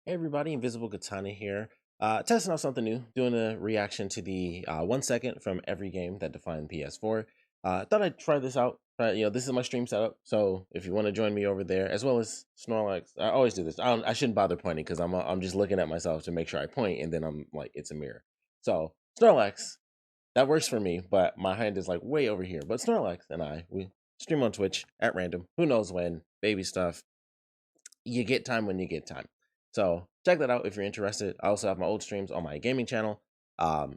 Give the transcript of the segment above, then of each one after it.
Hey everybody, Invisiblekatana here. Testing out something new, doing a reaction to the 1 second from every game that defined PS4. Thought I'd try this out. This is my stream setup, so if you want to join me over there, as well as Snorlax, I always do this. I shouldn't bother pointing because I'm just looking at myself to make sure I point, and then I'm like, it's a mirror. So Snorlax, that works for me, but my hand is like way over here. But Snorlax and we stream on Twitch at random. Who knows when? Baby stuff. You get time when you get time. So check that out if you're interested. I also have my old streams on my gaming channel,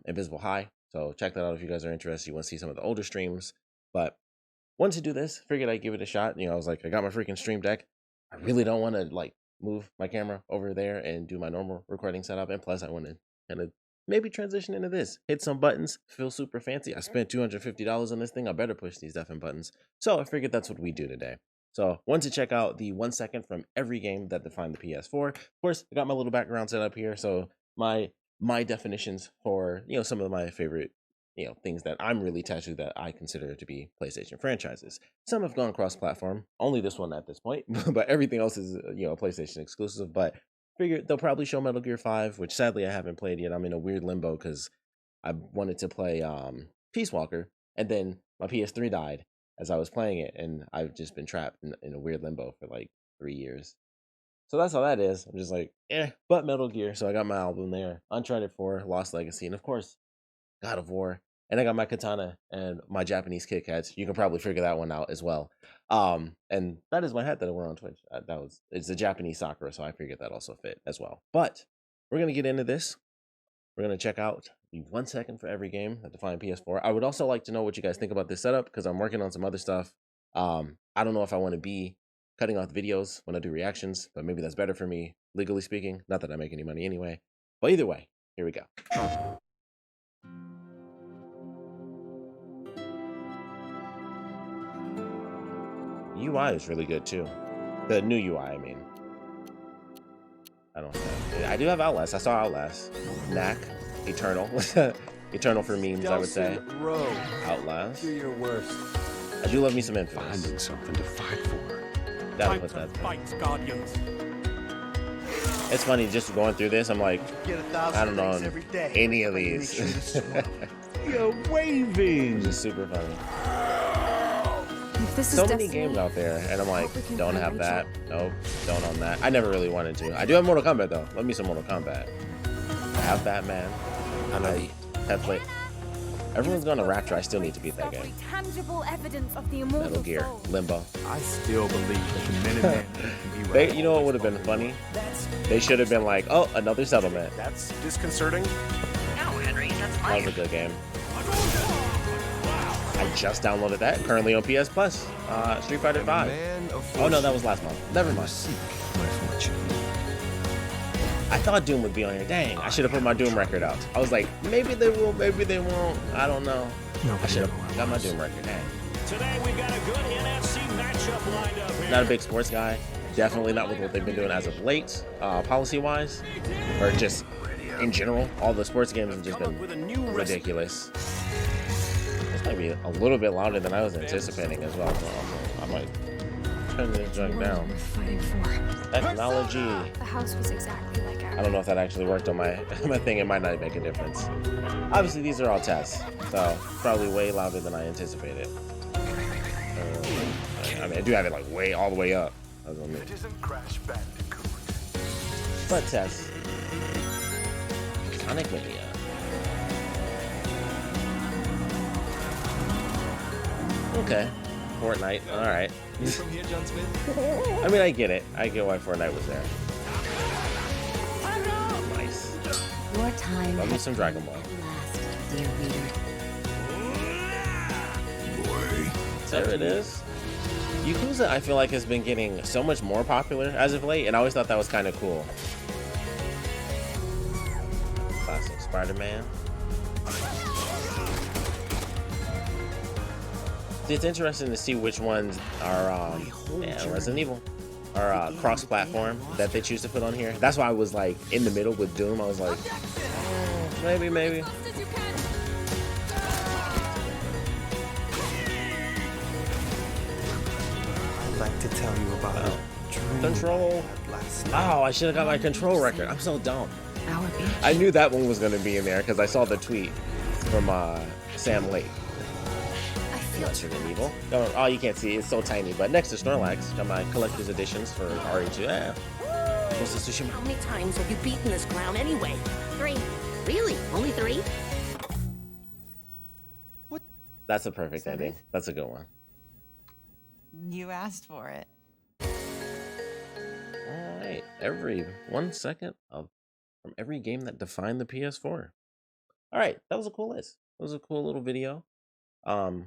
Invisible High. So check that out if you guys are interested. You want to see some of the older streams. But once you do this, figured I'd give it a shot. I was like, I got my freaking stream deck. I really don't want to like move my camera over there and do my normal recording setup. And plus, I want to kind of maybe transition into this. Hit some buttons, feel super fancy. I spent $250 on this thing. I better push these effing buttons. So I figured that's what we do today. So want to check out the 1 second from every game that defined the PS4. Of course, I got my little background set up here. So my definitions for some of my favorite things that I'm really attached to that I consider to be PlayStation franchises. Some have gone cross-platform. Only this one at this point, but everything else is PlayStation exclusive. But figured they'll probably show Metal Gear 5, which sadly I haven't played yet. I'm in a weird limbo because I wanted to play Peace Walker, and then my PS3 died as I was playing it, and I've just been trapped in a weird limbo for like 3 years. So that's all that is. I'm just like, but Metal Gear. So I got my album there. Uncharted 4, Lost Legacy, and of course, God of War. And I got my katana and my Japanese Kit Kats. You can probably figure that one out as well. And that is my hat that I wear on Twitch. It's a Japanese Sakura, so I figured that also fit as well. But we're gonna get into this. We're going to check out the 1 second for every game that defined PS4. I would also like to know what you guys think about this setup because I'm working on some other stuff. I don't know if I want to be cutting off videos when I do reactions, but maybe that's better for me, legally speaking. Not that I make any money anyway. But either way, here we go. UI is really good too. The new UI, I mean. I do have Outlast. I saw Outlast. Knack. Eternal. Eternal for memes, I would say. Outlast. Do your worst. I do love me some Infamous. Finding something to fight for. That'll put that thing. Guardians. It's funny, just going through this, I'm like, I don't know any of these. You're waving. It's super funny. So many games out there, and I'm like, don't have that. Nope, don't own that. I never really wanted to. I do have Mortal Kombat though. Love me some Mortal Kombat. I have Batman. I have played. Everyone's going to Rapture. I still need to beat that game. Metal Gear, Limbo. I still believe that the Minutemen can be right. You know what would have been funny? They should have been like, oh, another settlement. That's disconcerting. No, Henry, that's That was a good game. I just downloaded that. Currently on PS Plus. Street Fighter 5. Oh no, that was last month. Never mind. I thought Doom would be on here. Dang, I should have put my Doom record out. I was like, maybe they will, maybe they won't. I don't know. I should have got my Doom record. Dang. Today we've got a good NFC matchup lined up here. Not a big sports guy. Definitely not with what they've been doing as of late, policy-wise, or just in general. All the sports games have just been ridiculous. This might be a little bit louder than I was anticipating as well. I might turn this joint down. Technology. The house was exactly like ours. I don't know if that actually worked on my thing. It might not make a difference. Obviously, these are all tests, so probably way louder than I anticipated. I mean, I do have it like all the way up. But tests. Sonic Mania. Okay. Fortnite. Alright. I mean, I get it. I get why Fortnite was there. Nice. Your time. Love me some Dragon Ball. Last, dear reader. There it is. Yakuza, I feel like, has been getting so much more popular as of late, and I always thought that was kind of cool. Classic Spider-Man. It's interesting to see which ones are Resident Evil are cross-platform that they choose to put on here. That's why I was like in the middle with Doom. I was like, maybe. I'd like to tell you about Control. Oh, I should have got my control record. I'm so dumb. Our beach. I knew that one was going to be in there because I saw the tweet from Sam Lake. I feel Resident Evil. Oh, you can't see it. It's so tiny. But next to Snorlax, got my collector's editions for RE2. Yeah. What's this, Tsushima? How many times have you beaten this clown anyway? 3. Really? Only 3? That's a perfect So ending. good. That's a good one. You asked for it. All right. Every 1 second from every game that defined the PS4. All right. That was a cool list. That was a cool little video. Oh,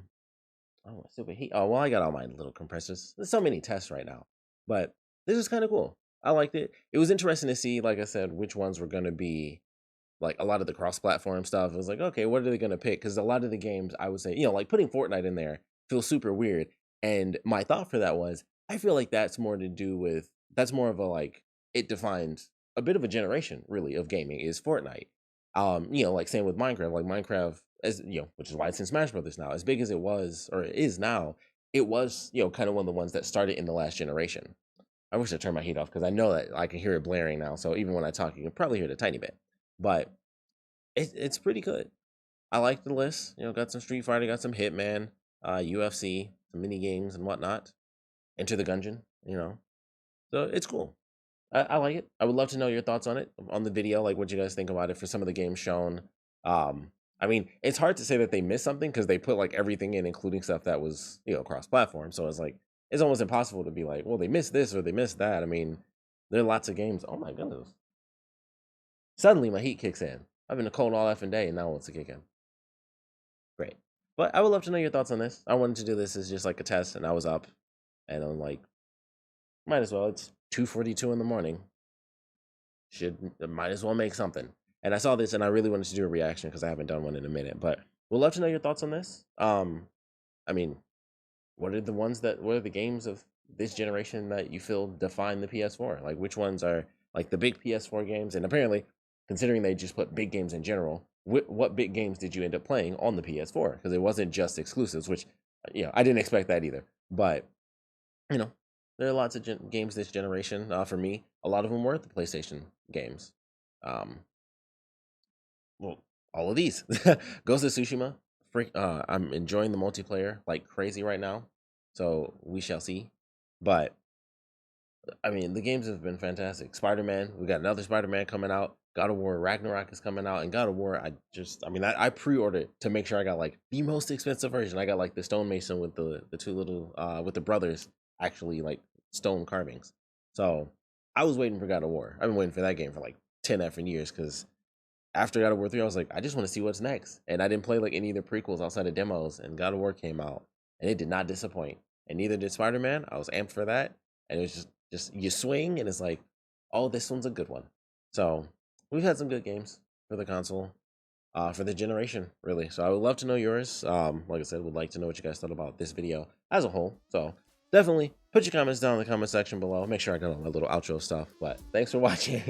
super heat. Oh, well, I got all my little compressors. There's so many tests right now, but this is kind of cool. I liked it. It was interesting to see, like I said, which ones were going to be like a lot of the cross-platform stuff. It was like, okay, what are they going to pick? Because a lot of the games, I would say, like putting Fortnite in there feels super weird. And my thought for that was, I feel like that's more of a like, it defines a bit of a generation really of gaming is Fortnite. Like same with Minecraft, like Minecraft, as which is why it's in Smash Brothers now. As big as it was or it is now, it was kind of one of the ones that started in the last generation. I wish I turned my heat off because I know that I can hear it blaring now. So even when I talk, you can probably hear it a tiny bit. But it's pretty good. I like the list. Got some Street Fighter, got some Hitman, UFC, some mini games and whatnot. Enter the Gungeon, So it's cool. I like it. I would love to know your thoughts on it on the video, like what you guys think about it for some of the games shown. I mean, it's hard to say that they missed something because they put like everything in, including stuff that was cross-platform. So it's like it's almost impossible to be like, well, they missed this or they missed that. I mean, there are lots of games. Oh my goodness! Suddenly my heat kicks in. I've been cold all effing day, and now it's a kick in. Great, but I would love to know your thoughts on this. I wanted to do this as just like a test, and I was up, and I'm like, might as well. It's 2:42 in the morning. Might as well make something. And I saw this, and I really wanted to do a reaction because I haven't done one in a minute. But we'd love to know your thoughts on this. I mean, what are the games of this generation that you feel define the PS4? Like, which ones are like the big PS4 games? And apparently, considering they just put big games in general, what big games did you end up playing on the PS4? Because it wasn't just exclusives, which I didn't expect that either. But there are lots of games this generation. For me, a lot of them were the PlayStation games. Well, all of these. Ghost of Tsushima. I'm enjoying the multiplayer like crazy right now. So we shall see. But I mean, the games have been fantastic. Spider-Man. We got another Spider-Man coming out. God of War Ragnarok is coming out, and God of War. I pre-ordered to make sure I got like the most expensive version. I got like the stonemason with the two little with the brothers actually like stone carvings. So I was waiting for God of War. I've been waiting for that game for like 10 effing years because after God of War 3, I was like, I just want to see what's next. And I didn't play like any of the prequels outside of demos, and God of War came out, and it did not disappoint. And neither did Spider-Man. I was amped for that. And it was just you swing, and it's like, oh, this one's a good one. So we've had some good games for the console, for the generation, really. So I would love to know yours. Like I said, would like to know what you guys thought about this video as a whole. So definitely put your comments down in the comment section below. Make sure I got all my little outro stuff. But thanks for watching.